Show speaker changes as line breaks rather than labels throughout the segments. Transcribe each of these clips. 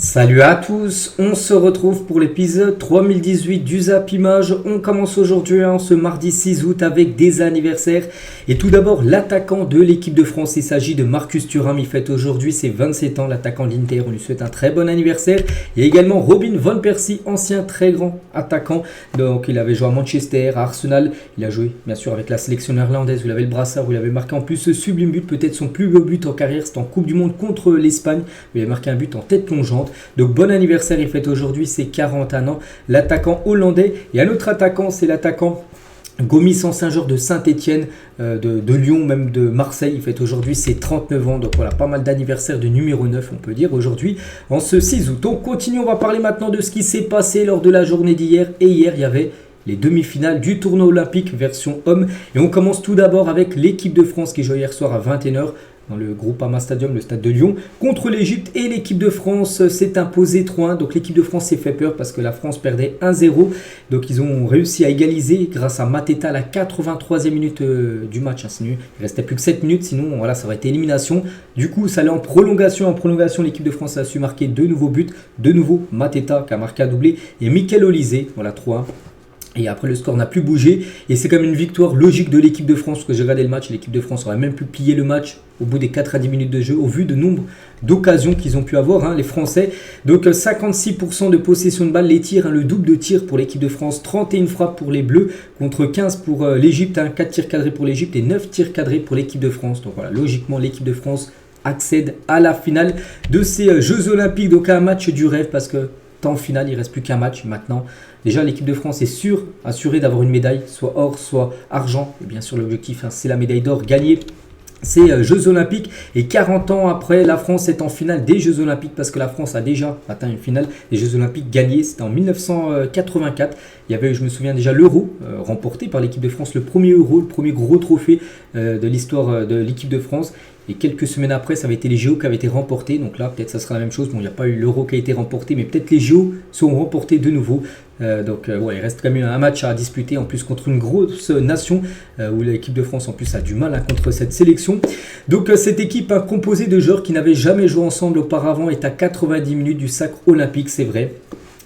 Salut à tous, on se retrouve pour l'épisode 3018 du Zap Image. On commence aujourd'hui ce mardi 6 août avec des anniversaires. Et tout d'abord l'attaquant de l'équipe de France, il s'agit de Marcus Thuram, il fête aujourd'hui ses 27 ans, l'attaquant de l'Inter, on lui souhaite un très bon anniversaire. Il y a également Robin Van Persie, ancien très grand attaquant, donc il avait joué à Manchester, à Arsenal, il a joué bien sûr avec la sélection néerlandaise, où il avait le brassard, où il avait marqué en plus ce sublime but, peut-être son plus beau but en carrière, c'était en Coupe du Monde contre l'Espagne, où il a marqué un but en tête plongeante. Donc bon anniversaire, il fête aujourd'hui ses 41 ans, l'attaquant hollandais. Et un autre attaquant, c'est l'attaquant Gomis, ancien joueur de Saint-Etienne, de Lyon, même de Marseille. Il fête aujourd'hui ses 39 ans. Donc voilà, pas mal d'anniversaires de numéro 9, on peut dire, aujourd'hui, en ce 6 août. On continue, on va parler maintenant de ce qui s'est passé lors de la journée d'hier. Et hier, il y avait les demi-finales du tournoi olympique version homme. Et on commence tout d'abord avec l'équipe de France qui joue hier soir à 21h. Dans le Groupama Stadium, le stade de Lyon, contre l'Égypte. Et l'équipe de France s'est imposée 3-1. Donc l'équipe de France s'est fait peur parce que la France perdait 1-0. Donc ils ont réussi à égaliser grâce à Mateta à la 83e minute du match. Il restait plus que 7 minutes, sinon voilà, ça aurait été élimination. Du coup, ça allait en prolongation. En prolongation, l'équipe de France a su marquer 2 nouveaux buts. De nouveau, Mateta qui a marqué un doublé. Et Michael Olise, voilà 3-1. Et après, le score n'a plus bougé. Et c'est comme une victoire logique de l'équipe de France. Parce que j'ai regardé le match. L'équipe de France aurait même pu plier le match au bout des 4 à 10 minutes de jeu. Au vu de nombre d'occasions qu'ils ont pu avoir, les Français. Donc 56% de possession de balle. Les tirs, le double de tirs pour l'équipe de France. 31 frappes pour les Bleus contre 15 pour l'Égypte. 4 tirs cadrés pour l'Égypte et 9 tirs cadrés pour l'équipe de France. Donc voilà, logiquement, l'équipe de France accède à la finale de ces Jeux Olympiques. Donc un match du rêve parce que en finale, il ne reste plus qu'un match maintenant. Déjà, l'équipe de France est assurée d'avoir une médaille, soit or, soit argent. Et bien sûr, l'objectif, c'est la médaille d'or gagnée. Ces Jeux Olympiques. Et 40 ans après, la France est en finale des Jeux Olympiques parce que la France a déjà atteint une finale des Jeux Olympiques gagnée. C'était en 1984. Il y avait, je me souviens déjà, l'Euro remporté par l'équipe de France. Le premier Euro, le premier gros trophée de l'histoire de l'équipe de France. Et quelques semaines après, ça avait été les JO qui avaient été remportés. Donc là, peut-être ça sera la même chose. Bon, il n'y a pas eu l'Euro qui a été remporté, mais peut-être les JO seront remportés de nouveau. Il reste quand même un match à disputer, en plus contre une grosse nation, où l'équipe de France en plus a du mal contre cette sélection. Donc cette équipe composée de joueurs qui n'avaient jamais joué ensemble auparavant est à 90 minutes du sacre olympique, c'est vrai.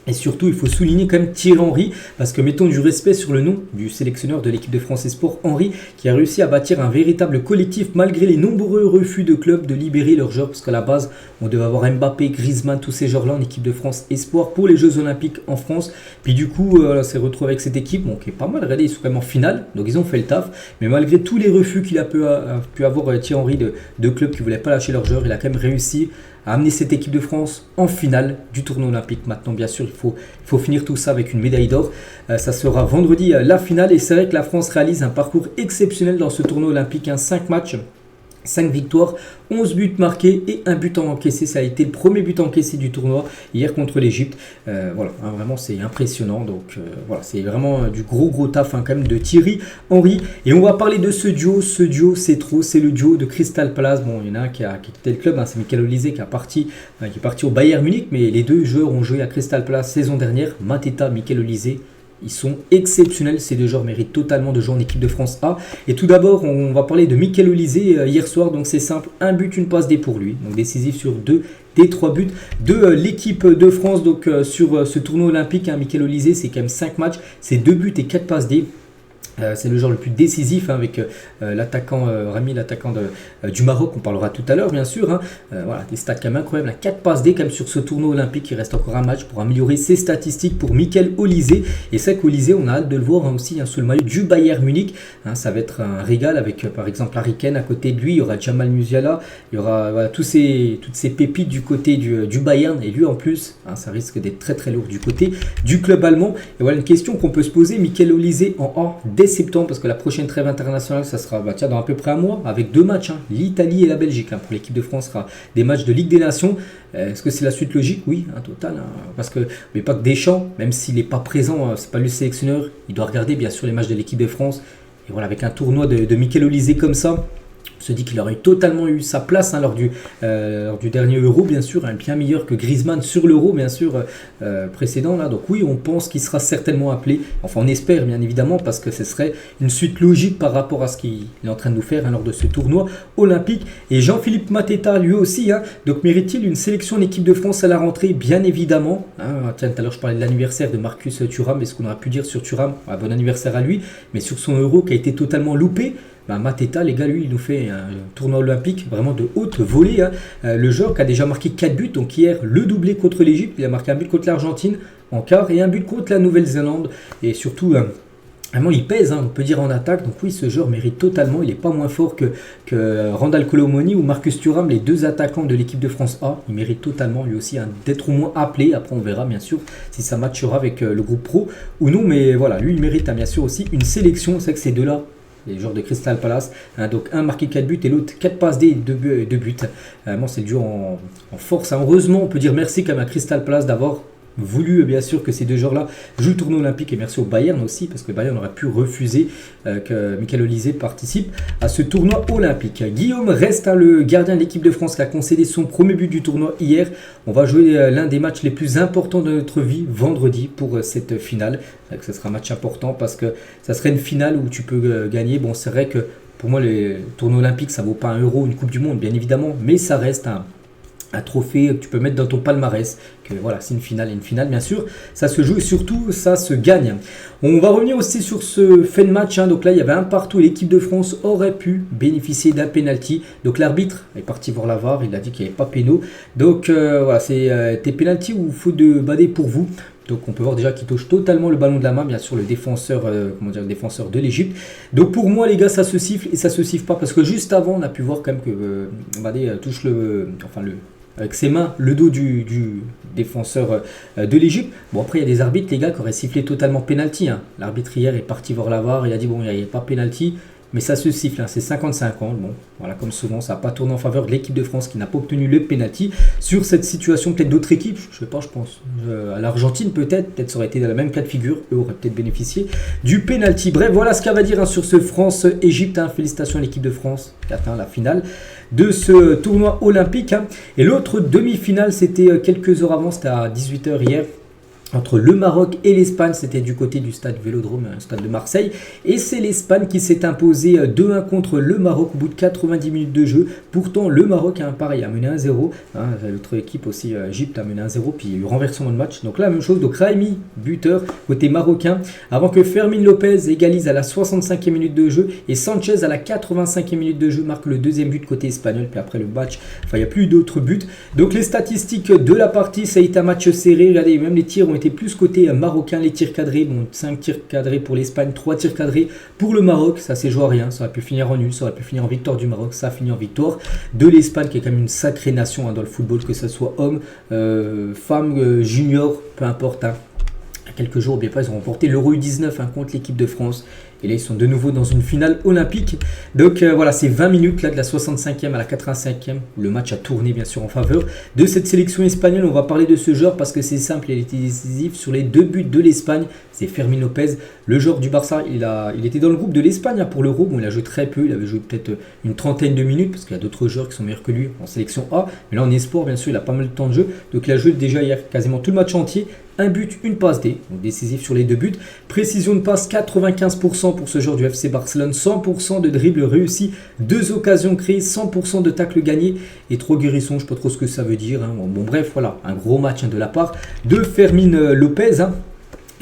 Et surtout, il faut souligner quand même Thierry Henry, parce que mettons du respect sur le nom du sélectionneur de l'équipe de France Esport, Henry, qui a réussi à bâtir un véritable collectif malgré les nombreux refus de clubs de libérer leurs joueurs, parce qu'à la base, on devait avoir Mbappé, Griezmann, tous ces joueurs-là en équipe de France Espoir pour les Jeux Olympiques en France. Puis du coup, on s'est retrouvé avec cette équipe, qui est pas mal, regardez, ils sont quand même en finale, donc ils ont fait le taf. Mais malgré tous les refus qu'il a pu avoir Thierry Henry de clubs qui ne voulaient pas lâcher leurs joueurs, il a quand même réussi à amener cette équipe de France en finale du tournoi olympique. Maintenant, bien sûr, il faut finir tout ça avec une médaille d'or. Ça sera vendredi la finale. Et c'est vrai que la France réalise un parcours exceptionnel dans ce tournoi olympique. 5 matchs, 5 victoires, 11 buts marqués et un but encaissé. Ça a été le premier but encaissé du tournoi hier contre l'Égypte. Vraiment c'est impressionnant. Donc voilà, c'est vraiment du gros taf quand même de Thierry Henry. Et on va parler de ce duo. Ce duo, c'est le duo de Crystal Palace. Bon, il y en a un qui a quitté le club, c'est Michael Olise qui est parti au Bayern Munich. Mais les deux joueurs ont joué à Crystal Palace saison dernière. Mateta, Michael Olise. Ils sont exceptionnels, ces deux joueurs méritent totalement de jouer en équipe de France A. Et tout d'abord, on va parler de Michael Olise hier soir. Donc c'est simple, un but, une passe D pour lui. Donc décisif sur 2 des 3 buts de l'équipe de France. Donc sur ce tournoi olympique, Michael Olise, c'est quand même 5 matchs, c'est 2 buts et 4 passes D. C'est le joueur le plus décisif avec l'attaquant Rami, l'attaquant du Maroc, on parlera tout à l'heure bien sûr. Voilà, des stats quand même incroyables, 4 passes D quand même sur ce tournoi olympique. Il reste encore un match pour améliorer ses statistiques pour Michael Olise. Et c'est qu'Olise, on a hâte de le voir aussi sous le maillot du Bayern Munich. Ça va être un régal avec par exemple Harry Kane à côté de lui, il y aura Jamal Musiala, il y aura toutes ces pépites du côté du Bayern. Et lui en plus, ça risque d'être très lourd du côté du club allemand. Et voilà une question qu'on peut se poser, Michael Olise en A dès septembre, parce que la prochaine trêve internationale, ça sera dans à peu près un mois, avec 2 matchs, l'Italie et la Belgique. Pour l'équipe de France, sera des matchs de Ligue des Nations. Est-ce que c'est la suite logique? Oui, total. Parce que, mais pas que Deschamps, même s'il n'est pas présent, c'est pas le sélectionneur, il doit regarder bien sûr les matchs de l'équipe de France. Et voilà, avec un tournoi de Michael Olise comme ça, On se dit qu'il aurait totalement eu sa place lors du dernier Euro, bien sûr, bien meilleur que Griezmann sur l'Euro, bien sûr, précédent. Là. Donc oui, on pense qu'il sera certainement appelé. Enfin, on espère, bien évidemment, parce que ce serait une suite logique par rapport à ce qu'il est en train de nous faire lors de ce tournoi olympique. Et Jean-Philippe Mateta, lui aussi, donc mérite-t-il une sélection en équipe de France à la rentrée? Bien évidemment. Tiens, tout à l'heure, je parlais de l'anniversaire de Marcus Thuram. Est-ce qu'on aurait pu dire sur Thuram? Bon anniversaire à lui, mais sur son Euro qui a été totalement loupé. Mateta, les gars, lui, il nous fait un tournoi olympique vraiment de haute volée. Le joueur qui a déjà marqué 4 buts, donc hier, le doublé contre l'Égypte, il a marqué un but contre l'Argentine en quart et un but contre la Nouvelle-Zélande. Et surtout, vraiment, il pèse, on peut dire, en attaque. Donc oui, ce joueur mérite totalement. Il n'est pas moins fort que Randal Colomoni ou Marcus Thuram, les deux attaquants de l'équipe de France A. Il mérite totalement, lui aussi, d'être au moins appelé. Après, on verra, bien sûr, si ça matchera avec le groupe pro ou non. Mais voilà, lui, il mérite, bien sûr, aussi une sélection. C'est que ces deux-là, les joueurs de Crystal Palace, donc un marqué 4 buts et l'autre 4 passes D et 2 buts. C'est le duo en force. Heureusement, on peut dire merci quand même à Crystal Palace d'avoir voulu bien sûr que ces deux joueurs-là jouent le tournoi olympique, et merci au Bayern aussi, parce que le Bayern aurait pu refuser que Michael Olise participe à ce tournoi olympique. Guillaume reste le gardien de l'équipe de France qui a concédé son premier but du tournoi hier. On va jouer l'un des matchs les plus importants de notre vie vendredi pour cette finale. Ce sera un match important parce que ça serait une finale où tu peux gagner. Bon, c'est vrai que pour moi, les tournois olympiques, ça vaut pas un euro, une Coupe du Monde, bien évidemment, mais ça reste un trophée que tu peux mettre dans ton palmarès. Que voilà, c'est une finale, bien sûr. Ça se joue et surtout, ça se gagne. On va revenir aussi sur ce fait de match. Donc là, il y avait un partout et l'équipe de France aurait pu bénéficier d'un penalty. Donc l'arbitre est parti voir la VAR. Il a dit qu'il n'y avait pas péno. Donc voilà, c'est tes penalty ou faute de bader pour vous. Donc on peut voir déjà qu'il touche totalement le ballon de la main, bien sûr le défenseur, le défenseur de l'Égypte. Donc pour moi les gars, ça se siffle et ça se siffle pas parce que juste avant on a pu voir quand même que Badé touche avec ses mains le dos du défenseur de l'Égypte. Bon après il y a des arbitres les gars qui auraient sifflé totalement penalty. L'arbitre hier est parti voir la VAR, il a dit bon il n'y a pas penalty. Mais ça se siffle, c'est 55 ans. Bon, voilà, comme souvent, ça n'a pas tourné en faveur de l'équipe de France qui n'a pas obtenu le penalty. Sur cette situation, peut-être d'autres équipes, je sais pas, je pense à l'Argentine peut-être ça aurait été dans le même cas de figure, eux auraient peut-être bénéficié du penalty. Bref, voilà ce qu'à va dire sur ce France-Égypte. Félicitations à l'équipe de France qui atteint la finale de ce tournoi olympique. Et l'autre demi-finale, c'était quelques heures avant, c'était à 18 h hier. Entre le Maroc et l'Espagne, c'était du côté du stade Vélodrome, un stade de Marseille. Et c'est l'Espagne qui s'est imposée 2-1 contre le Maroc au bout de 90 minutes de jeu. Pourtant, le Maroc a un pari, a mené 1-0. L'autre équipe aussi, Égypte, a mené 1-0. Puis il y a eu renversement de match. Donc là, la même chose. Donc Raimi, buteur, côté marocain. Avant que Fermin Lopez égalise à la 65e minute de jeu. Et Sanchez, à la 85e minute de jeu, marque le deuxième but côté espagnol. Puis après le match, il n'y a plus d'autres buts. Donc les statistiques de la partie, ça a été un match serré. Regardez, même les tirs ont été plus côté marocain, les tirs cadrés. Bon, 5 tirs cadrés pour l'Espagne, 3 tirs cadrés pour le Maroc. Ça s'est joué à rien. Ça aurait pu finir en nul, ça aurait pu finir en victoire du Maroc. Ça a fini en victoire de l'Espagne, qui est quand même une sacrée nation dans le football, que ce soit homme, femme, junior, peu importe. Quelques jours, bien pas, ils ont remporté l'Euro U19 contre l'équipe de France. Et là, ils sont de nouveau dans une finale olympique. Donc voilà, c'est 20 minutes là, de la 65e à la 85e. Où le match a tourné bien sûr en faveur de cette sélection espagnole. On va parler de ce joueur parce que c'est simple, il était décisif sur les 2 buts de l'Espagne. C'est Fermin Lopez, le joueur du Barça. Il était dans le groupe de l'Espagne pour l'Euro. Bon, il a joué très peu, il avait joué peut-être une trentaine de minutes parce qu'il y a d'autres joueurs qui sont meilleurs que lui en sélection A. Mais là en espoir, bien sûr, il a pas mal de temps de jeu. Donc il a joué déjà hier quasiment tout le match entier. Un but, une passe D, donc décisif sur les 2 buts. Précision de passe 95% pour ce joueur du FC Barcelone. 100% de dribble réussi, 2 occasions créées, 100% de tacle gagné et 3 guérissons. Je ne sais pas trop ce que ça veut dire. Bon, bref, voilà, un gros match de la part de Fermin Lopez.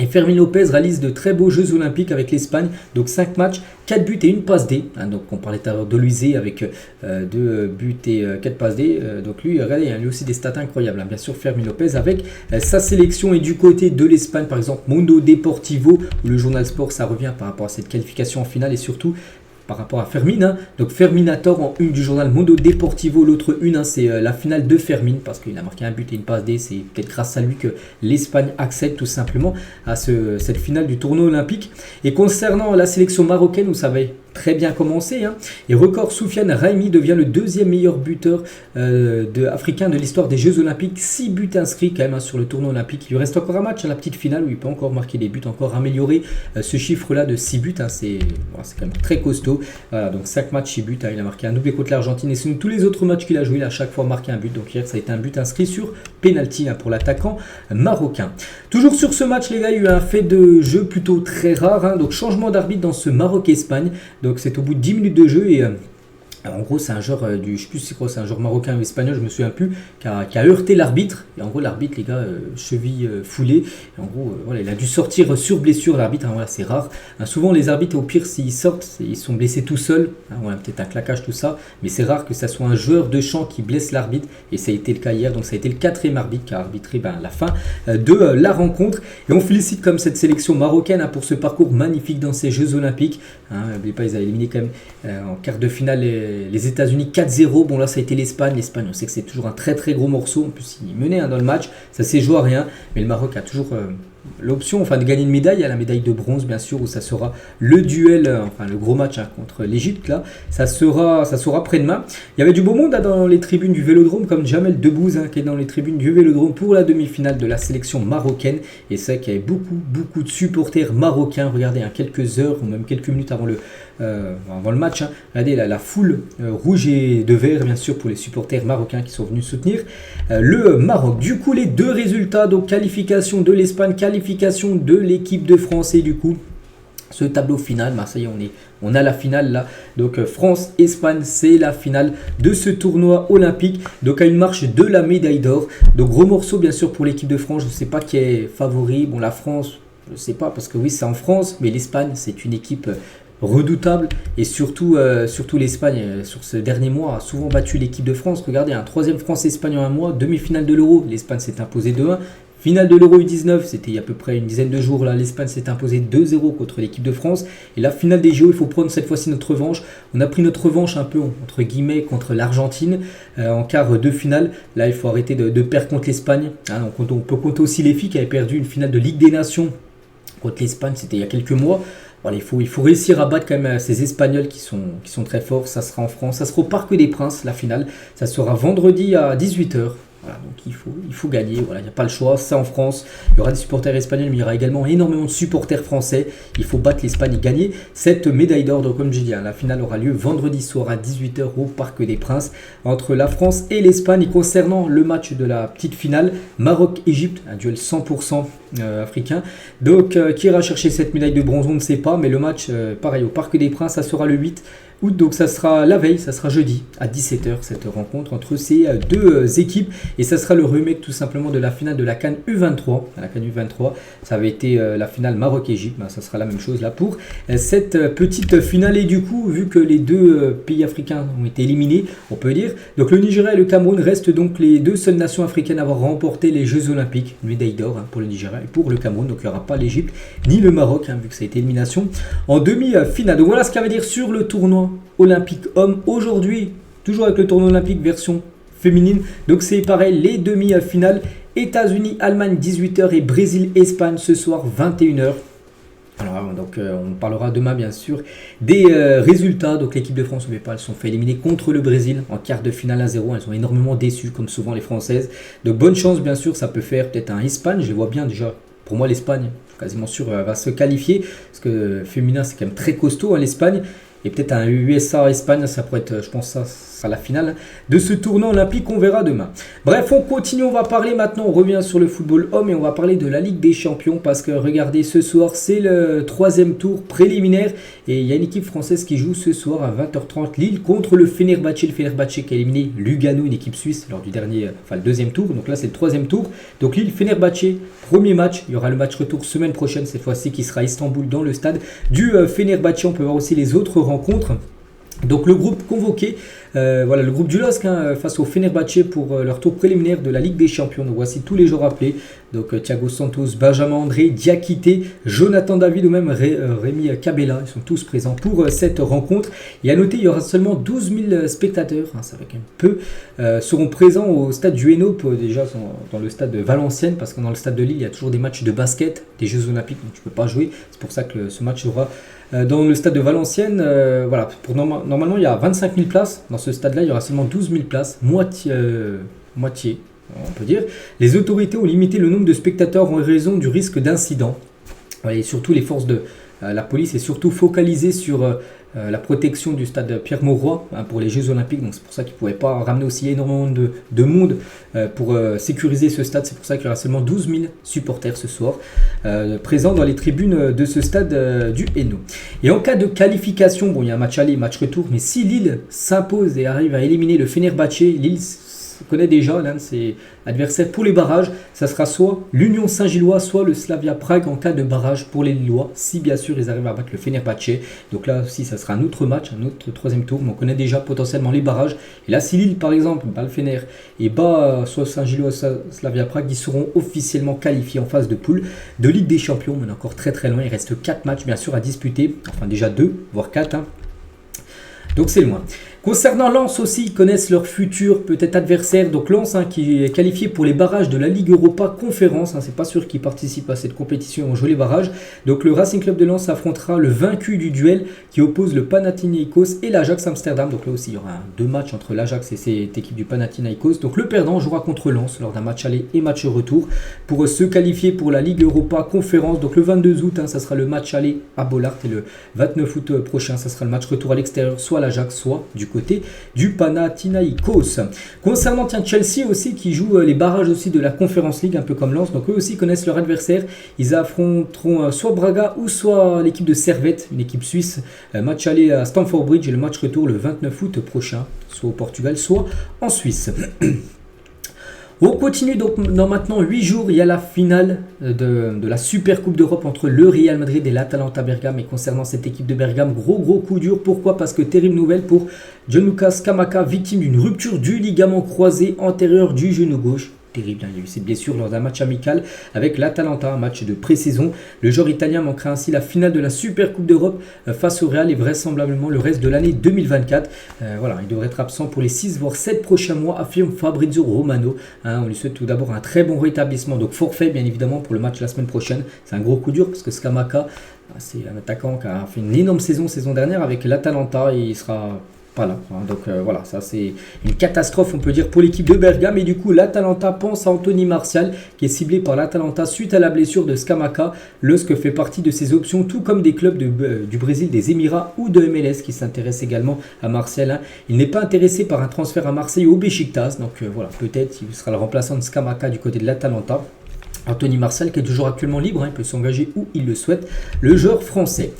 Et Fermin Lopez réalise de très beaux Jeux Olympiques avec l'Espagne. Donc 5 matchs, 4 buts et une passe D. Donc on parlait tout à l'heure de Luisé avec 2 buts et 4 passes D. Donc lui, regardez, il a lui aussi des stats incroyables. Bien sûr, Fermin Lopez avec sa sélection. Et du côté de l'Espagne, par exemple, Mundo Deportivo, où le journal Sport, ça revient par rapport à cette qualification en finale et surtout par rapport à Fermin. Donc Ferminator en une du journal Mundo Deportivo, l'autre une, c'est la finale de Fermin parce qu'il a marqué un but et une passe D. C'est peut-être grâce à lui que l'Espagne accède tout simplement à cette finale du tournoi olympique. Et concernant la sélection marocaine, vous savez très bien commencé. Hein. Et record, Soufiane Raimi devient le deuxième meilleur buteur africain de l'histoire des Jeux Olympiques. 6 buts inscrits quand même sur le tournoi olympique. Il lui reste encore un match à la petite finale où il peut encore marquer des buts, encore améliorer ce chiffre-là de 6 buts. Hein. C'est quand même très costaud. Voilà, donc 5 matchs, 6 buts. Hein. Il a marqué un doublé contre l'Argentine et sinon tous les autres matchs qu'il a joué, il a à chaque fois marqué un but. Donc hier, ça a été un but inscrit sur penalty pour l'attaquant marocain. Toujours sur ce match, les gars, il y a eu un fait de jeu plutôt très rare. Hein. Donc changement d'arbitre dans ce Maroc-Espagne. Donc c'est au bout de 10 minutes de jeu et en gros, c'est un joueur je sais plus c'est quoi, c'est un joueur marocain ou espagnol, je me souviens plus, qui a heurté l'arbitre. Et en gros, l'arbitre, les gars, cheville foulée. Et en gros, voilà, il a dû sortir sur blessure, l'arbitre. Hein, voilà, c'est rare. Hein, souvent, les arbitres, au pire, s'ils sortent, ils sont blessés tout seuls. Hein, voilà, peut-être un claquage, tout ça. Mais c'est rare que ça soit un joueur de champ qui blesse l'arbitre. Et ça a été le cas hier. Donc, ça a été le 4e arbitre qui a arbitré la fin de la rencontre. Et on félicite comme cette sélection marocaine hein, pour ce parcours magnifique dans ces Jeux Olympiques. N'oubliez pas, ils avaient éliminé quand même en quart de finale les États-Unis 4-0. Bon, là, ça a été l'Espagne. L'Espagne, on sait que c'est toujours un très très gros morceau. En plus, ils menaient dans le match. Ça s'est joué à rien. Mais le Maroc a toujours l'option de gagner une médaille. Il y a la médaille de bronze, bien sûr, où ça sera le duel, le gros match hein, contre l'Égypte. Là, ça sera après-demain. Il y avait du beau monde hein, dans les tribunes du Vélodrome, comme Jamel Debbouze hein, qui est dans les tribunes du Vélodrome pour la demi-finale de la sélection marocaine. Et c'est vrai qu'il y avait beaucoup de supporters marocains. Regardez, hein, quelques heures ou même quelques minutes avant le match. Hein, regardez la foule rouge et de vert, bien sûr, pour les supporters marocains qui sont venus soutenir le Maroc. Du coup, les deux résultats, donc qualification de l'Espagne, qualification de l'équipe de France et du coup ce tableau final, ça y est, on a la finale là, donc France-Espagne, c'est la finale de ce tournoi olympique, donc à une marche de la médaille d'or. Donc gros morceau bien sûr pour l'équipe de France, je ne sais pas qui est favori, bon la France, je ne sais pas parce que oui c'est en France, mais l'Espagne c'est une équipe redoutable et surtout l'Espagne sur ce dernier mois a souvent battu l'équipe de France. Regardez, un 3e France-Espagne en un mois, demi-finale de l'Euro, l'Espagne s'est imposée 2-1. Finale de l'Euro U19, c'était il y a à peu près une dizaine de jours, là l'Espagne s'est imposée 2-0 contre l'équipe de France. Et la finale des JO, il faut prendre cette fois-ci notre revanche. On a pris notre revanche un peu, entre guillemets, contre l'Argentine en quart de finale. Là, il faut arrêter de perdre contre l'Espagne. Hein, on peut compter aussi les filles qui avaient perdu une finale de Ligue des Nations contre l'Espagne, c'était il y a quelques mois. Voilà, il faut réussir à battre quand même ces Espagnols qui sont très forts. Ça sera en France, ça sera au Parc des Princes, la finale. Ça sera vendredi à 18h. Voilà, donc il faut gagner, voilà, il n'y a pas le choix, c'est en France, il y aura des supporters espagnols, mais il y aura également énormément de supporters français, il faut battre l'Espagne et gagner cette médaille d'or. Donc comme je dis, hein, la finale aura lieu vendredi soir à 18h au Parc des Princes entre la France et l'Espagne. Et concernant le match de la petite finale, Maroc-Égypte, un duel 100% africain, donc qui ira chercher cette médaille de bronze, on ne sait pas, mais le match, pareil, au Parc des Princes, ça sera le 8 août, donc ça sera la veille, ça sera jeudi à 17h cette rencontre entre ces deux équipes et ça sera le remake tout simplement de la finale de la CAN U23. La CAN U23, ça avait été la finale Maroc-Égypte, ça sera la même chose là pour cette petite finale. Et du coup, vu que les deux pays africains ont été éliminés, on peut dire, donc le Nigeria et le Cameroun restent donc les deux seules nations africaines à avoir remporté les Jeux Olympiques, une médaille d'or hein, pour le Nigeria et pour le Cameroun, donc il n'y aura pas l'Égypte ni le Maroc, hein, vu que ça a été élimination en demi-finale. Donc voilà ce qu'il y a à dire sur le tournoi olympique homme aujourd'hui, toujours avec le tournoi olympique version féminine. Donc c'est pareil, les demi-finales, États-Unis, Allemagne 18h et Brésil, Espagne ce soir 21h. Alors donc on parlera demain bien sûr des résultats. Donc l'équipe de France, elles sont fait éliminer contre le Brésil en quart de finale à 0. Elles sont énormément déçues comme souvent les Françaises. Donc bonne chance bien sûr, ça peut faire peut-être un Espagne, je les vois bien déjà. Pour moi l'Espagne, quasiment sûr, va se qualifier parce que féminin c'est quand même très costaud hein, l'Espagne. Et peut-être un USA-Espagne, ça pourrait être, je pense, ça sera la finale de ce tournoi olympique, on verra demain. Bref, on continue, on va parler maintenant, on revient sur le football homme et on va parler de la Ligue des Champions parce que regardez, ce soir, c'est le 3e tour préliminaire et il y a une équipe française qui joue ce soir à 20h30, Lille contre le Fenerbahçe qui a éliminé Lugano, une équipe suisse, lors du le 2e tour, donc là c'est le 3e tour. Donc Lille-Fenerbahçe, premier match, il y aura le match retour semaine prochaine, cette fois-ci qui sera à Istanbul dans le stade du Fenerbahçe. On peut voir aussi les autres rencontres. Donc le groupe convoqué, voilà le groupe du LOSC hein, face au Fenerbahçe pour leur tour préliminaire de la Ligue des Champions. Donc voici tous les joueurs appelés. Donc Thiago Santos, Benjamin André, Diakité, Jonathan David ou même Rémi Cabella. Ils sont tous présents pour cette rencontre. Et à noter, il y aura seulement 12 000 spectateurs, hein, ça va quand même peu, seront présents au stade du Hainaut, déjà dans le stade de Valenciennes, parce que dans le stade de Lille, il y a toujours des matchs de basket, des Jeux Olympiques, donc tu ne peux pas jouer. C'est pour ça que ce match aura Dans le stade de Valenciennes, voilà, normalement il y a 25 000 places. Dans ce stade-là, il y aura seulement 12 000 places, moitié, on peut dire. Les autorités ont limité le nombre de spectateurs en raison du risque d'incident. Et surtout, les forces de la police est surtout focalisée sur la protection du stade Pierre-Mauroy pour les Jeux Olympiques. Donc c'est pour ça qu'ils ne pouvaient pas ramener aussi énormément de monde pour sécuriser ce stade. C'est pour ça qu'il y aura seulement 12 000 supporters ce soir présents dans les tribunes de ce stade du Hainaut. Et en cas de qualification, bon, il y a un match aller, match retour, mais si Lille s'impose et arrive à éliminer le Fenerbahçe, Lille connaît déjà l'un de ses adversaires pour les barrages, ça sera soit l'Union Saint-Gillois, soit le Slavia Prague en cas de barrage pour les Lillois, si bien sûr ils arrivent à battre le Fenerbahçe. Donc là aussi ça sera un autre match, un autre troisième tour, mais on connaît déjà potentiellement les barrages. Et là si Lille par exemple bat le Fener et bat soit Saint-Gillois, soit Slavia Prague, ils seront officiellement qualifiés en phase de poule de Ligue des Champions. On est encore très très loin, il reste 4 matchs bien sûr à disputer, enfin déjà 2, voire 4. Donc c'est loin. Concernant Lens aussi, ils connaissent leur futur peut-être adversaire. Donc Lens qui est qualifié pour les barrages de la Ligue Europa Conférence. C'est pas sûr qu'ils participent à cette compétition et vont jouer les barrages. Donc le Racing Club de Lens affrontera le vaincu du duel qui oppose le Panathinaikos et l'Ajax Amsterdam. Donc là aussi il y aura 2 matchs entre l'Ajax et cette équipe du Panathinaikos. Donc le perdant jouera contre Lens lors d'un match aller et match retour pour se qualifier pour la Ligue Europa Conférence. Donc le 22 août, ça sera le match aller à Bollaert et le 29 août prochain, ça sera le match retour à l'extérieur, soit l'Ajax, soit du côté du Panathinaikos. Concernant Chelsea aussi qui joue les barrages aussi de la Conference League un peu comme Lens, donc eux aussi connaissent leur adversaire. Ils affronteront soit Braga ou soit l'équipe de Servette, une équipe suisse. Match aller à Stamford Bridge et le match retour le 29 août prochain, soit au Portugal, soit en Suisse. On continue donc dans maintenant 8 jours, il y a la finale de la Super Coupe d'Europe entre le Real Madrid et l'Atalanta Bergame. Et concernant cette équipe de Bergame, gros coup dur. Pourquoi? Parce que terrible nouvelle pour Gianluca Scamacca, victime d'une rupture du ligament croisé antérieur du genou gauche. Terrible, il y a eu cette blessure lors d'un match amical avec l'Atalanta, un match de pré-saison. Le joueur italien manquera ainsi la finale de la Super Coupe d'Europe face au Real et vraisemblablement le reste de l'année 2024. Voilà, il devrait être absent pour les 6 voire 7 prochains mois, affirme Fabrizio Romano. On lui souhaite tout d'abord un très bon rétablissement, donc forfait bien évidemment pour le match la semaine prochaine. C'est un gros coup dur parce que Scamacca, c'est un attaquant qui a fait une énorme saison dernière avec l'Atalanta et il sera pas là. Donc voilà, ça c'est une catastrophe on peut dire pour l'équipe de Bergame. Et du coup l'Atalanta pense à Anthony Martial qui est ciblé par l'Atalanta suite à la blessure de Scamacca. LOSC fait partie de ses options, tout comme des clubs du Brésil, des Émirats ou de MLS qui s'intéressent également à Martial. Il n'est pas intéressé par un transfert à Marseille ou au Beşiktaş. Donc voilà, peut-être il sera le remplaçant de Scamacca du côté de l'Atalanta. Anthony Martial qui est toujours actuellement libre, il peut s'engager où il le souhaite, le joueur français.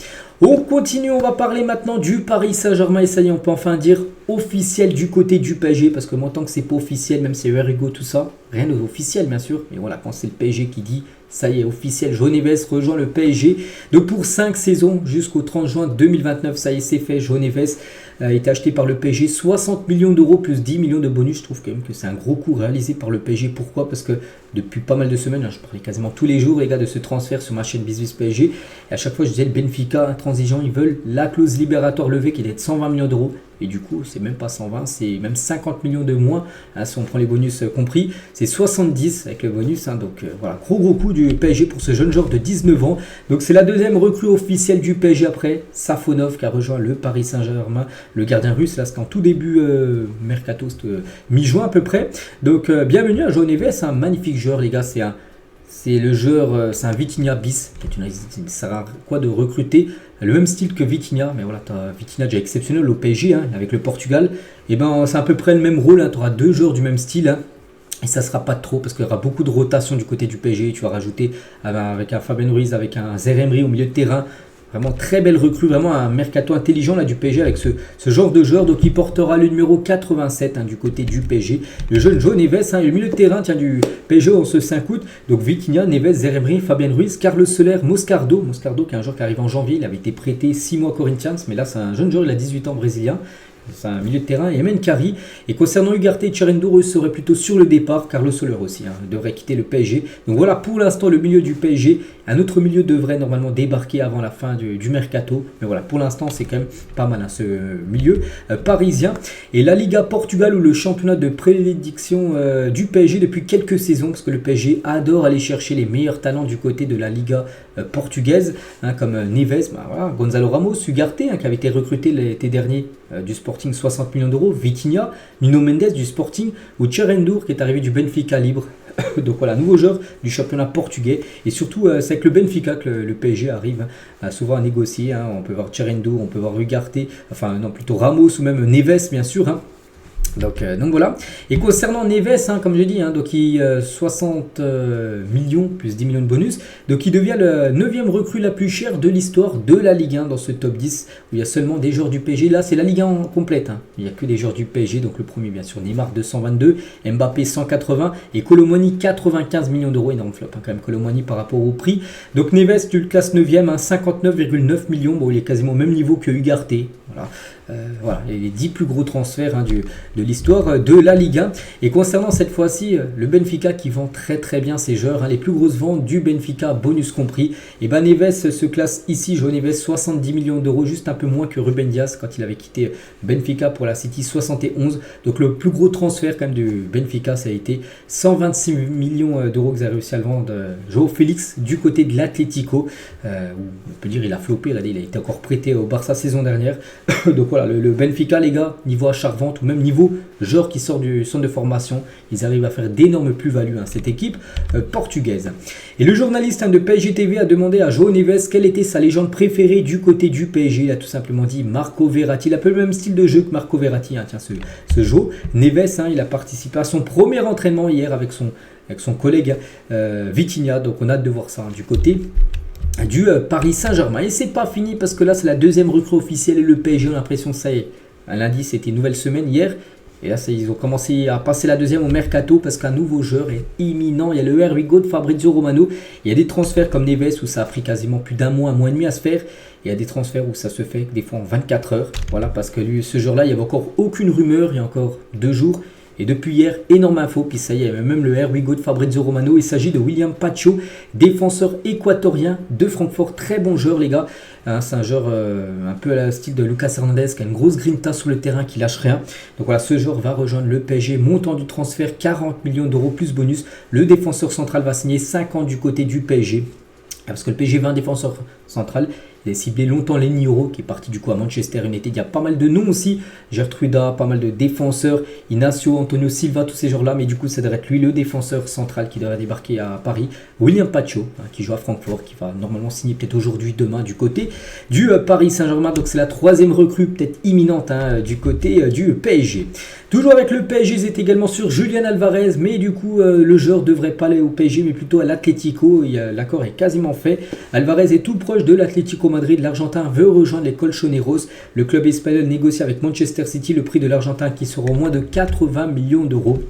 On continue, on va parler maintenant du Paris Saint-Germain et ça y est, on peut enfin dire officiel du côté du PSG parce que moi tant que c'est pas officiel, même si c'est Erigo tout ça, rien n'est officiel bien sûr, mais voilà, quand c'est le PSG qui dit ça y est officiel, João Neves rejoint le PSG. Donc pour 5 saisons jusqu'au 30 juin 2029, ça y est c'est fait, João Neves a été acheté par le PSG, 60 millions d'euros plus 10 millions de bonus. Je trouve quand même que c'est un gros coup réalisé par le PSG. Pourquoi? Parce que depuis pas mal de semaines, je parlais quasiment tous les jours les gars de ce transfert sur ma chaîne Business PSG. Et à chaque fois je disais le Benfica intransigeant, ils veulent la clause libératoire levée qui est de 120 millions d'euros. Et du coup, c'est même pas 120, c'est même 50 millions de moins, si on prend les bonus compris. C'est 70 avec le bonus. Donc voilà, gros coup du PSG pour ce jeune joueur de 19 ans. Donc c'est la deuxième recrue officielle du PSG après Safonov qui a rejoint le Paris Saint-Germain, le gardien russe. Là, c'était en tout début mercato, mi-juin à peu près. Donc bienvenue à João Neves, un magnifique joueur les gars, c'est le joueur, c'est un Vitinha bis. Ça sert à quoi de recruter le même style que Vitinha, mais voilà, tu as Vitinha déjà exceptionnel au PSG avec le Portugal. Et ben c'est à peu près le même rôle, tu auras 2 joueurs du même style. Et ça ne sera pas trop parce qu'il y aura beaucoup de rotation du côté du PSG. Tu vas rajouter avec un Fabien Ruiz, avec un Zeremri au milieu de terrain. Vraiment très belle recrue, vraiment un mercato intelligent là du PSG avec ce genre de joueur. Donc il portera le numéro 87 du côté du PSG. Le jeune João Neves, le milieu de terrain du PSG en ce 5 août. Donc Vitinha, Neves, Zeremri, Fabien Ruiz, Carlos Soler, Moscardo. Moscardo qui est un joueur qui arrive en janvier. Il avait été prêté 6 mois à Corinthians. Mais là c'est un jeune joueur, il a 18 ans brésilien. c'est un milieu de terrain, et Emen Kari. Et concernant Ugarte et Tcherendour, eux seraient plutôt sur le départ. Carlos Soler aussi devrait quitter le PSG. Donc voilà pour l'instant le milieu du PSG. Un autre milieu devrait normalement débarquer avant la fin du mercato. Mais voilà, pour l'instant c'est quand même pas mal ce milieu parisien. Et la Liga Portugal, ou le championnat de prédilection du PSG depuis quelques saisons, parce que le PSG adore aller chercher les meilleurs talents du côté de la Liga portugaise, comme Neves, voilà, Gonzalo Ramos, Ugarte, qui avait été recruté l'été dernier du Sporting 60 millions d'euros, Vitinha, Nuno Mendes du Sporting, ou Tcherendour qui est arrivé du Benfica libre. Donc voilà, nouveau joueur du championnat portugais. Et surtout, c'est avec le Benfica que le PSG arrive souvent à négocier. On peut voir Tcherendour, on peut voir Ugarte, enfin non, plutôt Ramos ou même Neves bien sûr. Donc voilà. Et concernant Neves, comme je dis, donc 60 millions plus 10 millions de bonus. Donc il devient le 9e recrue la plus chère de l'histoire de la Ligue 1 dans ce top 10 où il y a seulement des joueurs du PSG. Là c'est la Ligue 1 complète. Il n'y a que des joueurs du PSG. Donc le premier bien sûr Neymar 222, Mbappé 180 et Kolo Muani 95 millions d'euros. Énorme flop quand même Kolo Muani par rapport au prix. Donc Neves tu le classes 9e, 59,9 millions. Bon il est quasiment au même niveau que Ugarte. Voilà, les 10 plus gros transferts de l'histoire de la Ligue 1. Et concernant cette fois-ci le Benfica qui vend très très bien ses joueurs, les plus grosses ventes du Benfica, bonus compris. Et Neves se classe ici, João Neves 70 millions d'euros, juste un peu moins que Ruben Dias quand il avait quitté Benfica pour la City, 71. Donc le plus gros transfert quand même du Benfica, ça a été 126 millions d'euros que vous avez réussi à le vendre João Félix du côté de l'Atlético. On peut dire il a floppé, regardez, il a été encore prêté au Barça saison dernière. Donc voilà, le Benfica les gars, niveau achat-revente ou même niveau joueur qui sort du centre de formation, ils arrivent à faire d'énormes plus-values cette équipe portugaise. Et le journaliste de PSG TV a demandé à João Neves quelle était sa légende préférée du côté du PSG. Il a tout simplement dit Marco Verratti. Il a un peu le même style de jeu que Marco Verratti, tiens ce João Neves, il a participé à son premier entraînement hier avec son collègue Vitinha. Donc on a hâte de voir ça du côté du Paris Saint-Germain. Et c'est pas fini parce que là c'est la deuxième recrue officielle et le PSG, on a l'impression ça y est. Un lundi c'était une nouvelle semaine hier. Et là ils ont commencé à passer la deuxième au mercato parce qu'un nouveau joueur est imminent. Il y a le Here We Go de Fabrizio Romano. Il y a des transferts comme Neves où ça a pris quasiment plus d'un mois et demi à se faire. Il y a des transferts où ça se fait des fois en 24 heures. Voilà, parce que lui, ce jour-là, il n'y avait encore aucune rumeur. Il y a encore 2 jours. Et depuis hier, énorme info, puis ça y est, même le Here We Go de Fabrizio Romano. Il s'agit de William Pacho, défenseur équatorien de Francfort. Très bon joueur les gars. C'est un joueur un peu à la style de Lucas Hernandez qui a une grosse grinta sur le terrain qui lâche rien. Donc voilà, ce joueur va rejoindre le PSG. Montant du transfert 40 millions d'euros plus bonus. Le défenseur central va signer 5 ans du côté du PSG. Parce que le PSG veut un défenseur central. Il a ciblé longtemps Lenny Yoro qui est parti du coup à Manchester United. Il y a pas mal de noms aussi. Gertruda, pas mal de défenseurs. Inacio, Antonio Silva, tous ces joueurs-là. Mais du coup, ça devrait être lui le défenseur central qui devrait débarquer à Paris. William Pacho, qui joue à Francfort, qui va normalement signer peut-être aujourd'hui, demain du côté du Paris Saint-Germain. Donc c'est la 3e recrue peut-être imminente du côté du PSG. Toujours avec le PSG, ils étaient également sur Julian Alvarez. Mais du coup, le joueur ne devrait pas aller au PSG, mais plutôt à l'Atlético. L'accord est quasiment fait. Alvarez est tout proche de l'Atlético Madrid. L'Argentin veut rejoindre les Colchoneros. Le club espagnol négocie avec Manchester City le prix de l'Argentin qui sera au moins de 80 millions d'euros.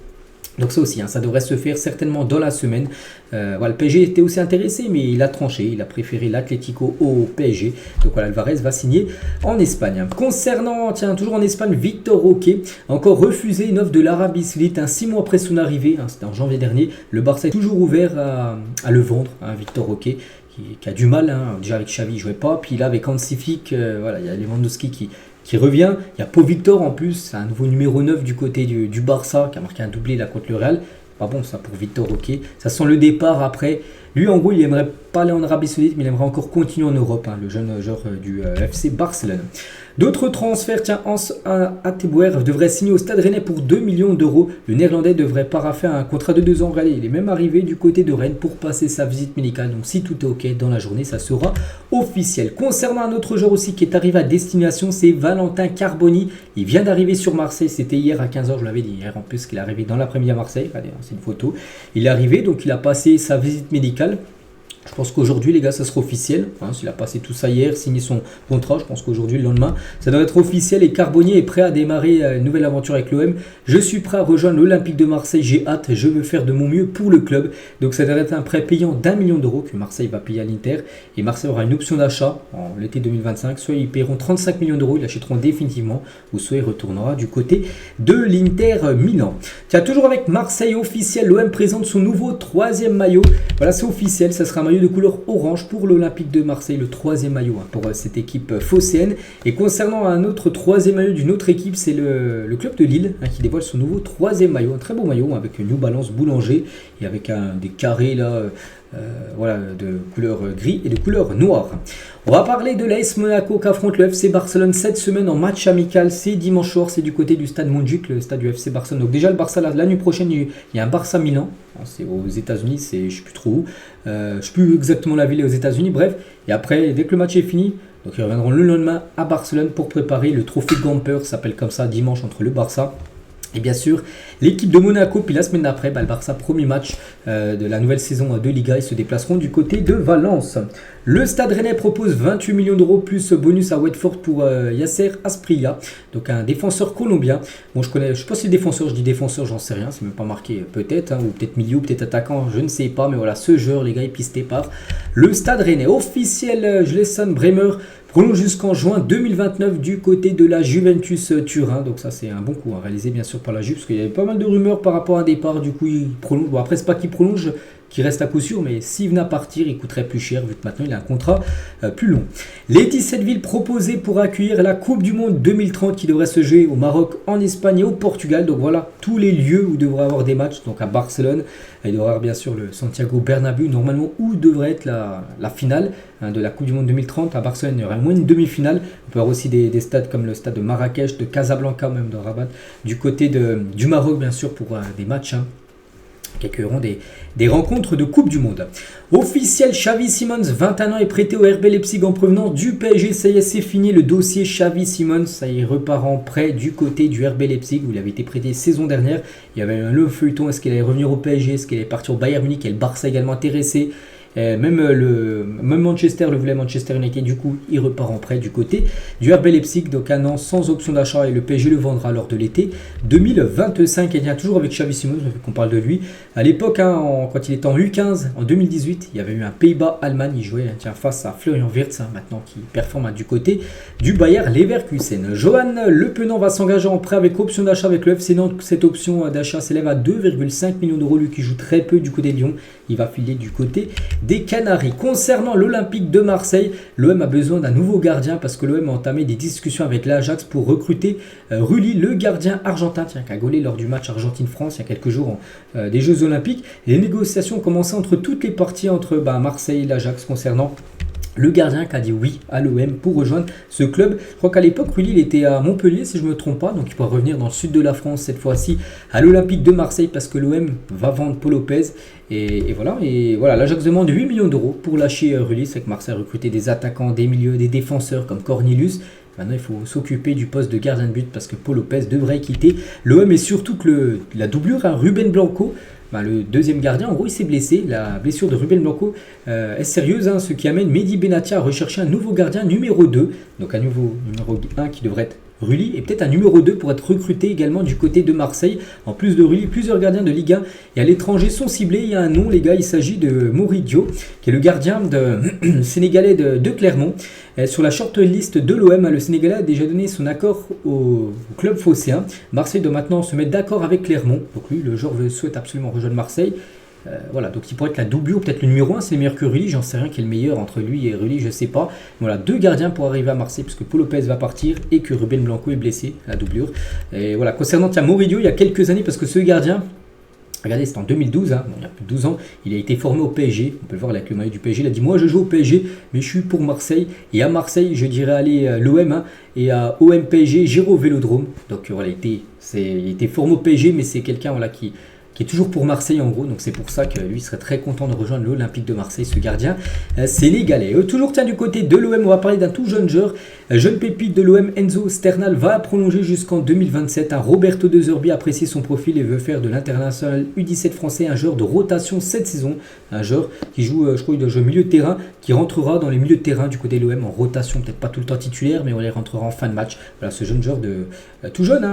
Donc ça aussi, ça devrait se faire certainement dans la semaine. Voilà, le PSG était aussi intéressé, mais il a tranché. Il a préféré l'Atlético au PSG. Donc voilà, Alvarez va signer en Espagne. Concernant, toujours en Espagne, Victor Roque a encore refusé une offre de l'Arabie Saoudite 6 mois après son arrivée. C'était en janvier dernier. Le Barça est toujours ouvert à le vendre, Victor Roque. Qui a du mal, déjà avec Xavi il jouait pas, puis là avec Hansi Flick, voilà, il y a Lewandowski qui revient, il y a Pau Victor en plus, c'est un nouveau numéro 9 du côté du Barça qui a marqué un doublé là contre le Real. Pas bon ça pour Victor Roque, ça sent le départ après. Lui en gros il aimerait pas aller en Arabie Saoudite mais il aimerait encore continuer en Europe, le jeune joueur du FC Barcelone. D'autres transferts, Hans Ateboer devrait signer au Stade Rennais pour 2 millions d'euros. Le Néerlandais devrait paraffer un contrat de 2 ans. Regardez, il est même arrivé du côté de Rennes pour passer sa visite médicale. Donc si tout est ok dans la journée, ça sera officiel. Concernant un autre joueur aussi qui est arrivé à destination, c'est Valentin Carboni. Il vient d'arriver sur Marseille, c'était hier à 15h, je l'avais dit hier en plus qu'il est arrivé dans l'après-midi à Marseille. Regardez, c'est une photo. Il est arrivé, donc il a passé sa visite médicale. Je pense qu'aujourd'hui, les gars, ça sera officiel. S'il a passé tout ça hier, signé son contrat, je pense qu'aujourd'hui, le lendemain, ça doit être officiel. Et Carbonnier est prêt à démarrer une nouvelle aventure avec l'OM. Je suis prêt à rejoindre l'Olympique de Marseille. J'ai hâte. Je veux faire de mon mieux pour le club. Donc, ça doit être un prêt payant d'1 million d'euros que Marseille va payer à l'Inter. Et Marseille aura une option d'achat en l'été 2025. Soit ils paieront 35 millions d'euros, ils l'achèteront définitivement. Ou soit il retournera du côté de l'Inter Milan. Tiens, toujours avec Marseille officiel, l'OM présente son nouveau 3e maillot. Voilà, c'est officiel. Ça sera un maillot de couleur orange pour l'Olympique de Marseille, le 3e maillot pour cette équipe phocéenne. Et concernant un autre 3e maillot d'une autre équipe, c'est le club de Lille qui dévoile son nouveau 3e maillot, un très beau maillot avec New Balance Boulanger et avec des carrés là, voilà, de couleur gris et de couleur noire. On va parler de l'AS Monaco qui affronte le FC Barcelone cette semaine en match amical. C'est dimanche soir, c'est du côté du stade Montjuic, le stade du FC Barcelone. Donc déjà le Barça, la nuit prochaine, il y a un Barça-Milan. C'est aux États-Unis, je ne sais plus trop où. Je ne sais plus exactement la ville aux États-Unis, bref. Et après, dès que le match est fini, donc ils reviendront le lendemain à Barcelone pour préparer le trophée Gamper, ça s'appelle comme ça, dimanche entre le Barça. Et bien sûr, l'équipe de Monaco, puis la semaine d'après, le Barça, premier match de la nouvelle saison de Liga, ils se déplaceront du côté de Valence. Le Stade Rennais propose 28 millions d'euros plus bonus à Watford pour Yasser Asprilla, donc un défenseur colombien. Bon, je sais pas si c'est défenseur, je dis défenseur, j'en sais rien, c'est même pas marqué, peut-être, ou peut-être milieu, peut-être attaquant, je ne sais pas, mais voilà, ce joueur, les gars, est pisté par le Stade Rennais. Officiel, Schleswig Bremer prolonge jusqu'en juin 2029 du côté de la Juventus Turin. Donc ça c'est un bon coup réalisé bien sûr par la Juve parce qu'il y avait pas mal de rumeurs par rapport à un départ. Du coup il prolonge. Bon après c'est pas qu'il prolonge, qu'il reste à coup sûr, mais s'il venait à partir il coûterait plus cher vu que maintenant il a un contrat plus long. Les 17 villes proposées pour accueillir la Coupe du Monde 2030 qui devrait se jouer au Maroc, en Espagne et au Portugal. Donc voilà tous les lieux où devrait avoir des matchs. Donc à Barcelone, il devrait y avoir bien sûr le Santiago Bernabéu normalement où devrait être la finale de la Coupe du Monde 2030. À Barcelone il y aurait au moins une demi-finale. On peut avoir aussi des stades comme le stade de Marrakech, de Casablanca, même de Rabat, du côté du Maroc bien sûr pour des matchs qui accueilleront des rencontres de Coupe du Monde. Officiel, Xavi Simons, 21 ans, est prêté au RB Leipzig en provenance du PSG. Ça y est, c'est fini le dossier Xavi Simons. Ça y est, repart en prêt du côté du RB Leipzig où il avait été prêté saison dernière. Il y avait un long feuilleton, est-ce qu'il allait revenir au PSG, est-ce qu'il allait partir au Bayern Munich, et le Barça également intéressé. Même Manchester le voulait, Manchester United, du coup il repart en prêt du côté du RB Leipzig, donc un an sans option d'achat et le PSG le vendra lors de l'été 2025. Et bien toujours avec Xavi Simons, qu'on parle de lui à l'époque quand il était en U15 en 2018, il y avait eu un Pays-Bas-Allemagne, il jouait face à Florian Wirtz maintenant qui performe du côté du Bayer Leverkusen. Johan Le Penant va s'engager en prêt avec option d'achat avec le FC Nantes. Cette option d'achat s'élève à 2,5 millions d'euros, lui qui joue très peu du côté de Lyon, il va filer du côté des Canaries. Concernant l'Olympique de Marseille, l'OM a besoin d'un nouveau gardien parce que l'OM a entamé des discussions avec l'Ajax pour recruter Rulli, le gardien argentin qui a gaulé lors du match Argentine-France il y a quelques jours des Jeux Olympiques. Les négociations ont commencé entre toutes les parties, entre Marseille et l'Ajax concernant le gardien qui a dit oui à l'OM pour rejoindre ce club. Je crois qu'à l'époque, Rulli il était à Montpellier si je ne me trompe pas. Donc il pourra revenir dans le sud de la France cette fois-ci à l'Olympique de Marseille parce que l'OM va vendre Paul Lopez. Et voilà, l'Ajax demande 8 millions d'euros pour lâcher Rulli. C'est que Marseille a recruté des attaquants, des milieux, des défenseurs comme Cornelius. Maintenant, il faut s'occuper du poste de gardien de but parce que Paul Lopez devrait quitter l'OM et surtout que la doublure, Ruben Blanco, le deuxième gardien, en gros, il s'est blessé. La blessure de Ruben Blanco est sérieuse, ce qui amène Mehdi Benatia à rechercher un nouveau gardien numéro 2. Donc un nouveau numéro 1 qui devrait être Rulli et peut-être un numéro 2 pour être recruté également du côté de Marseille. En plus de Rulli, plusieurs gardiens de Ligue 1 et à l'étranger sont ciblés. Il y a un nom, les gars, il s'agit de Moridio, qui est le gardien sénégalais de Clermont. Sur la shortlist de l'OM, le Sénégalais a déjà donné son accord au club phocéen. Marseille doit maintenant se mettre d'accord avec Clermont. Donc lui, le joueur souhaite absolument rejoindre Marseille. Voilà, donc il pourrait être la doublure, peut-être le numéro 1, c'est meilleur que Rulli, j'en sais rien qui est le meilleur entre lui et Rulli, je sais pas. Voilà, deux gardiens pour arriver à Marseille, parce que Paul Lopez va partir et que Ruben Blanco est blessé, la doublure. Et voilà, concernant Moridio, il y a quelques années, parce que ce gardien, regardez, c'était en 2012, il y a plus de 12 ans, il a été formé au PSG, on peut le voir avec le maillot du PSG, il a dit moi je joue au PSG, mais je suis pour Marseille, et à Marseille je dirais aller l'OM, et à OM PSG, Giro Vélodrome, donc voilà, il était formé au PSG, mais c'est quelqu'un qui qui est toujours pour Marseille en gros, donc c'est pour ça que lui serait très content de rejoindre l'Olympique de Marseille, ce gardien sénégalais. Toujours tiens du côté de l'OM, on va parler d'un tout jeune joueur, jeune pépite de l'OM, Enzo Sternal va prolonger jusqu'en 2027. Roberto De Zerbi apprécie son profil et veut faire de l'international U17 français un joueur de rotation cette saison, un joueur qui joue, je crois, il doit jouer milieu de terrain, qui rentrera dans les milieux de terrain du côté de l'OM en rotation, peut-être pas tout le temps titulaire, mais on les rentrera en fin de match. Voilà, ce jeune joueur tout jeune,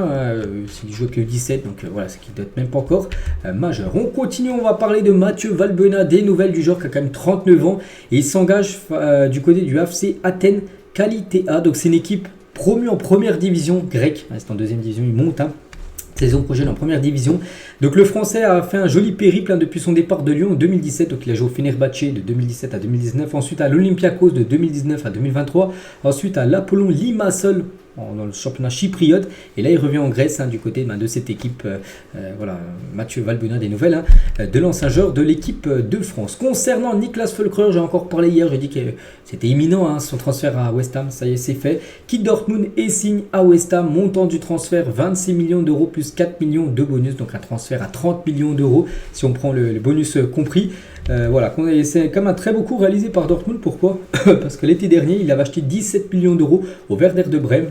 il joue avec le 17, donc voilà, c'est qu'il doit être même pas encore majeur. On continue, on va parler de Mathieu Valbuena, des nouvelles du joueur qui a quand même 39 ans et il s'engage du côté du FC Athènes Kalitea. Donc c'est une équipe promue en première division grecque, c'est en deuxième division, il monte saison prochaine en première division. Donc le français a fait un joli périple depuis son départ de Lyon en 2017. Donc il a joué au Fenerbahçe de 2017 à 2019, ensuite à l'Olympiakos de 2019 à 2023, ensuite à l'Apollon Limassol dans le championnat chypriote, et là il revient en Grèce du côté de cette équipe. Voilà, Mathieu Valbuena, des nouvelles de l'ancien joueur de l'équipe de France. Concernant Niklas Füllkrug, j'ai encore parlé hier, j'ai dit que c'était imminent son transfert à West Ham, ça y est, c'est fait. Quitte Dortmund et signe à West Ham, montant du transfert 26 millions d'euros plus 4 millions de bonus, donc un transfert à 30 millions d'euros si on prend le bonus compris. Voilà, c'est quand même un très beau coup réalisé par Dortmund. Pourquoi? Parce que l'été dernier, il avait acheté 17 millions d'euros au Werder de Brême.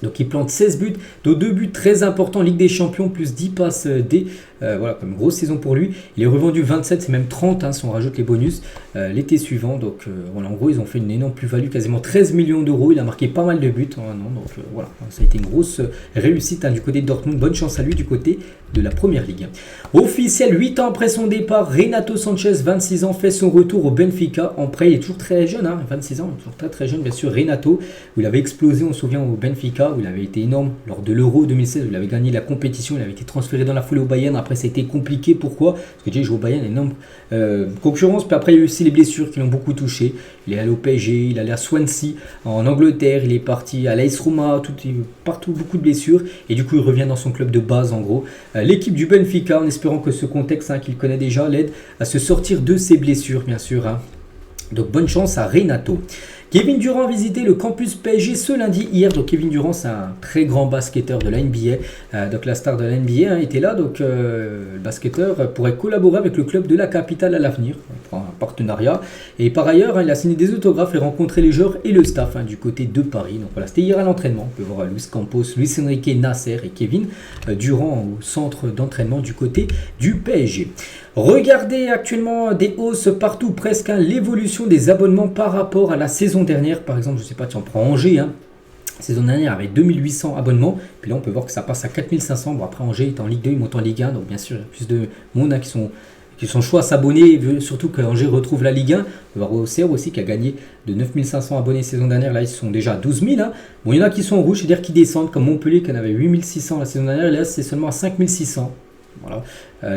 Donc il plante 16 buts, dont 2 buts très importants, Ligue des Champions, plus 10 passes D. Voilà, comme grosse saison pour lui. Il est revendu 27, c'est même 30 si on rajoute les bonus l'été suivant. Donc voilà, en gros, ils ont fait une énorme plus-value, quasiment 13 millions d'euros. Il a marqué pas mal de buts en un an. Donc voilà, ça a été une grosse réussite du côté de Dortmund. Bonne chance à lui du côté de la Première Ligue. Officiel, 8 ans après son départ, Renato Sanchez, 26 ans, fait son retour au Benfica en prêt. Il est toujours très jeune, 26 ans, toujours très très jeune, bien sûr. Renato, où il avait explosé, on se souvient, au Benfica, où il avait été énorme lors de l'Euro 2016, où il avait gagné la compétition. Il avait été transféré dans la foulée au Bayern. Après, ça a été compliqué. Pourquoi? Parce que déjà, il joue au Bayern, énorme concurrence. Puis après, il y a eu aussi les blessures qui l'ont beaucoup touché. Il est allé au PSG, il est allé à Swansea en Angleterre, il est parti à l'AS Roma, partout beaucoup de blessures. Et du coup, il revient dans son club de base, en gros. L'équipe du Benfica, en espérant que ce contexte qu'il connaît déjà l'aide à se sortir de ses blessures, bien sûr. Donc, bonne chance à Renato. Kevin Durant a visité le campus PSG ce lundi hier. Donc Kevin Durant, c'est un très grand basketteur de la NBA. Donc la star de la NBA était là. Donc le basketteur pourrait collaborer avec le club de la capitale à l'avenir. On prend un partenariat. Et par ailleurs, il a signé des autographes et rencontré les joueurs et le staff du côté de Paris. Donc voilà, c'était hier à l'entraînement. On peut voir Luis Campos, Luis Enrique, Nasser et Kevin Durant au centre d'entraînement du côté du PSG. Regardez actuellement des hausses partout, presque l'évolution des abonnements par rapport à la saison dernière. Par exemple, je ne sais pas si on prend Angers, la saison dernière avait 2800 abonnements, puis là on peut voir que ça passe à 4500. Bon, après Angers est en Ligue 2, il monte en Ligue 1, donc bien sûr il y a plus de monde qui sont choix à s'abonner, surtout qu'Angers retrouve la Ligue 1. On peut voir Auxerre aussi qui a gagné de 9500 abonnés saison dernière, là ils sont déjà à 12 000. Bon, il y en a qui sont en rouge, c'est-à-dire qui descendent, comme Montpellier qui en avait 8600 la saison dernière, et là c'est seulement à 5600. Voilà.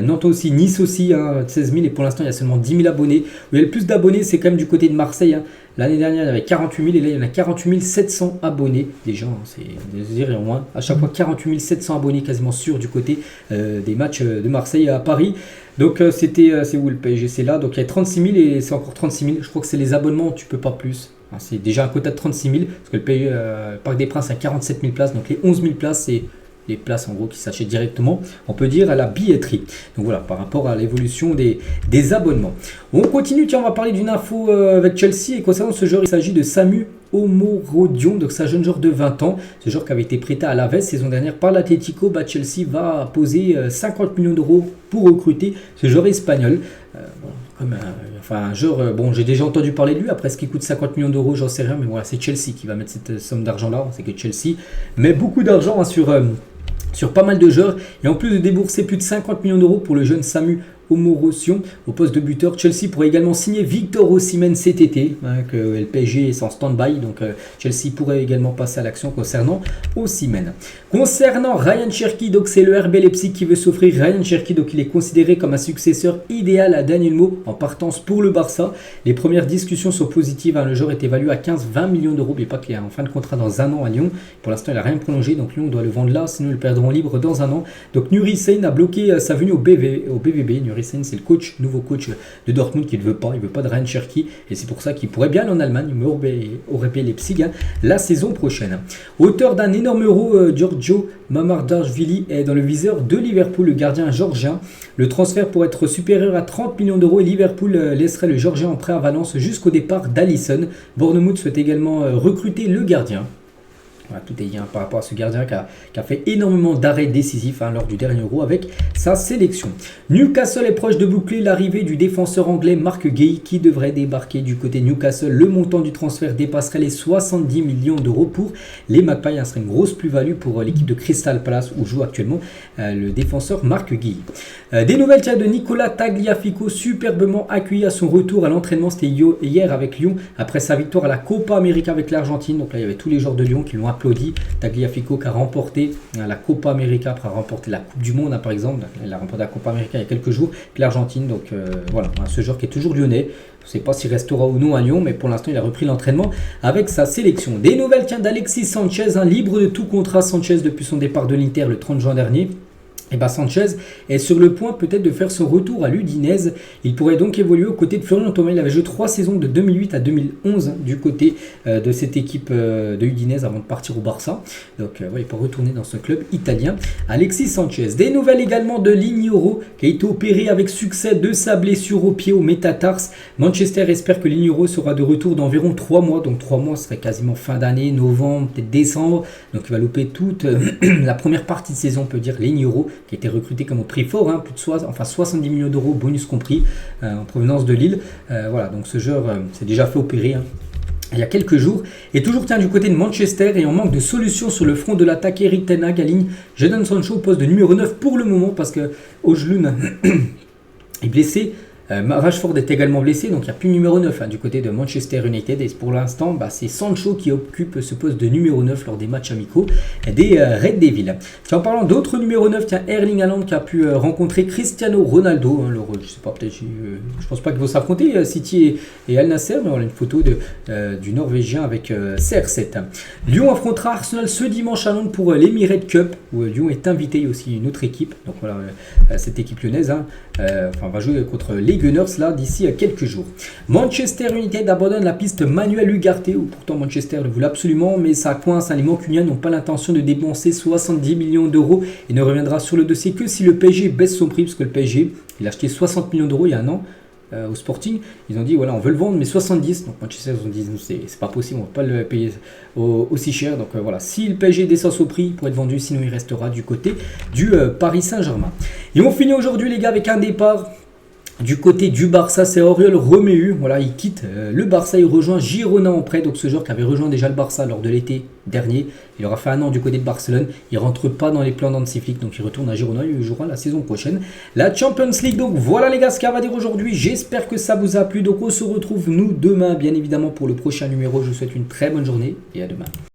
Nantes aussi, Nice aussi, 16 000, et pour l'instant il y a seulement 10 000 abonnés. Où il y a le plus d'abonnés, c'est quand même du côté de Marseille. L'année dernière il y avait 48 000 et là il y en a 48 700 abonnés. Déjà, c'est-à-dire au moins à chaque fois 48 700 abonnés quasiment sûrs du côté des matchs de Marseille à Paris. Donc c'est où le PSG? C'est là, donc il y a 36 000 et c'est encore 36 000. Je crois que c'est les abonnements, tu peux pas plus. C'est déjà un quota de 36 000 parce que le Parc des Princes a 47 000 places, donc les 11 000 places c'est les places en gros qui s'achètent directement, on peut dire à la billetterie. Donc voilà, par rapport à l'évolution des abonnements. On continue, tiens, on va parler d'une info avec Chelsea, et concernant ce joueur, il s'agit de Samu Omorodion, donc c'est un jeune joueur de 20 ans, ce joueur qui avait été prêté à l'Aves saison dernière par l'Atlético. Chelsea va poser 50 millions d'euros pour recruter ce joueur espagnol. Un joueur, bon, j'ai déjà entendu parler de lui. Après, ce qui coûte 50 millions d'euros, j'en sais rien, mais voilà, c'est Chelsea qui va mettre cette somme d'argent là. On sait que Chelsea met beaucoup d'argent sur pas mal de joueurs, et en plus de débourser plus de 50 millions d'euros pour le jeune Samu Omorodion au poste de buteur, Chelsea pourrait également signer Victor Osimhen cet été, que le PSG est en stand-by, donc Chelsea pourrait également passer à l'action concernant Osimhen. Concernant Ryan Cherki, donc c'est le RB Leipzig qui veut s'offrir Ryan Cherki, donc il est considéré comme un successeur idéal à Daniel Mo en partance pour le Barça. Les premières discussions sont positives, le joueur est évalué à 15-20 millions d'euros, mais pas qu'il est en fin de contrat dans un an à Lyon. Pour l'instant il n'a rien prolongé, donc Lyon doit le vendre là, sinon ils le perdront libre dans un an. Donc Nuri Sahin a bloqué sa venue au BVB. Emery, c'est le nouveau coach de Dortmund qui ne veut pas. Il veut pas de Ryan Cherki et c'est pour ça qu'il pourrait bien aller en Allemagne, mais aurait payé Leipzig la saison prochaine. Auteur d'un énorme euro, Giorgio Mamardashvili est dans le viseur de Liverpool, le gardien georgien. Le transfert pourrait être supérieur à 30 millions d'euros et Liverpool laisserait le georgien en prêt à Valence jusqu'au départ d'Alisson. Bournemouth souhaite également recruter le gardien. Voilà, tout est bien par rapport à ce gardien qui a fait énormément d'arrêts décisifs lors du dernier Euro avec sa sélection. Newcastle est proche de boucler l'arrivée du défenseur anglais Mark Guehi qui devrait débarquer du côté Newcastle. Le montant du transfert dépasserait les 70 millions d'euros pour les Magpies. Ce serait une grosse plus-value pour l'équipe de Crystal Palace où joue actuellement le défenseur Mark Guehi. Des nouvelles de Nicolas Tagliafico, superbement accueilli à son retour à l'entraînement. C'était hier avec Lyon après sa victoire à la Copa América avec l'Argentine. Donc là, il y avait tous les joueurs de Lyon qui l'ont applaudi. Tagliafico qui a remporté la Copa América après avoir remporté la Coupe du Monde par exemple. Il a remporté la Copa América il y a quelques jours. Puis l'Argentine, donc voilà, ce joueur qui est toujours lyonnais. Je ne sais pas s'il restera ou non à Lyon, mais pour l'instant il a repris l'entraînement avec sa sélection. Des nouvelles d'Alexis Sanchez, libre de tout contrat. Sanchez depuis son départ de l'Inter le 30 juin dernier. Et Sanchez est sur le point peut-être de faire son retour à l'Udinese. Il pourrait donc évoluer aux côtés de Florian Thauvin. Il avait joué 3 saisons de 2008 à 2011 du côté de cette équipe de Udinese avant de partir au Barça. Donc il peut retourner dans ce club italien. Alexis Sanchez. Des nouvelles également de Lignoro qui a été opéré avec succès de sa blessure au pied au métatarse. Manchester espère que Lignoro sera de retour dans environ 3 mois. Donc 3 mois ce serait quasiment fin d'année, novembre, peut-être décembre. Donc il va louper toute la première partie de saison, on peut dire Lignoro, qui a été recruté comme au prix fort, plus de 70 millions d'euros, bonus compris, en provenance de Lille. Voilà, donc ce joueur s'est déjà fait opérer il y a quelques jours. Et toujours du côté de Manchester, et en manque de solutions sur le front de l'attaque, Eric Ten Hag aligne Jadon Sancho au poste de numéro 9 pour le moment, parce que Højlund est blessé. Rashford est également blessé, donc il n'y a plus de numéro 9 du côté de Manchester United. Et pour l'instant, c'est Sancho qui occupe ce poste de numéro 9 lors des matchs amicaux des Red Devils. En parlant d'autres numéro 9, Erling Haaland qui a pu rencontrer Cristiano Ronaldo. Je sais pas, peut-être, je pense pas qu'ils vont s'affronter, City et Al Nassr, mais on a une photo du Norvégien avec CR7. Lyon affrontera Arsenal ce dimanche à Londres pour l'Emirates Cup, où Lyon est invité. Il y a aussi une autre équipe, donc voilà, cette équipe lyonnaise va jouer contre les Gunners là d'ici quelques jours. Manchester United abandonne la piste Manuel Ugarte, où pourtant Manchester le voulait absolument, mais ça coince. Les Mancuniens n'ont pas l'intention de dépenser 70 millions d'euros et ne reviendra sur le dossier que si le PSG baisse son prix, parce que le PSG il a acheté 60 millions d'euros il y a un an au Sporting. Ils ont dit voilà, on veut le vendre mais 70. Donc Manchester ils ont dit c'est pas possible, on va pas le payer aussi cher. Donc voilà, si le PSG descend son prix pour être vendu, sinon il restera du côté du Paris Saint-Germain. Et on finit aujourd'hui les gars avec un départ du côté du Barça, c'est Oriol Romeu. Voilà, il quitte le Barça, il rejoint Girona en prêt. Donc ce joueur qui avait rejoint déjà le Barça lors de l'été dernier, il aura fait un an du côté de Barcelone. Il rentre pas dans les plans d'Hansi Flick, donc il retourne à Girona. Il jouera la saison prochaine la Champions League. Donc voilà les gars ce qu'il y a à dire aujourd'hui. J'espère que ça vous a plu. Donc on se retrouve nous demain bien évidemment pour le prochain numéro. Je vous souhaite une très bonne journée et à demain.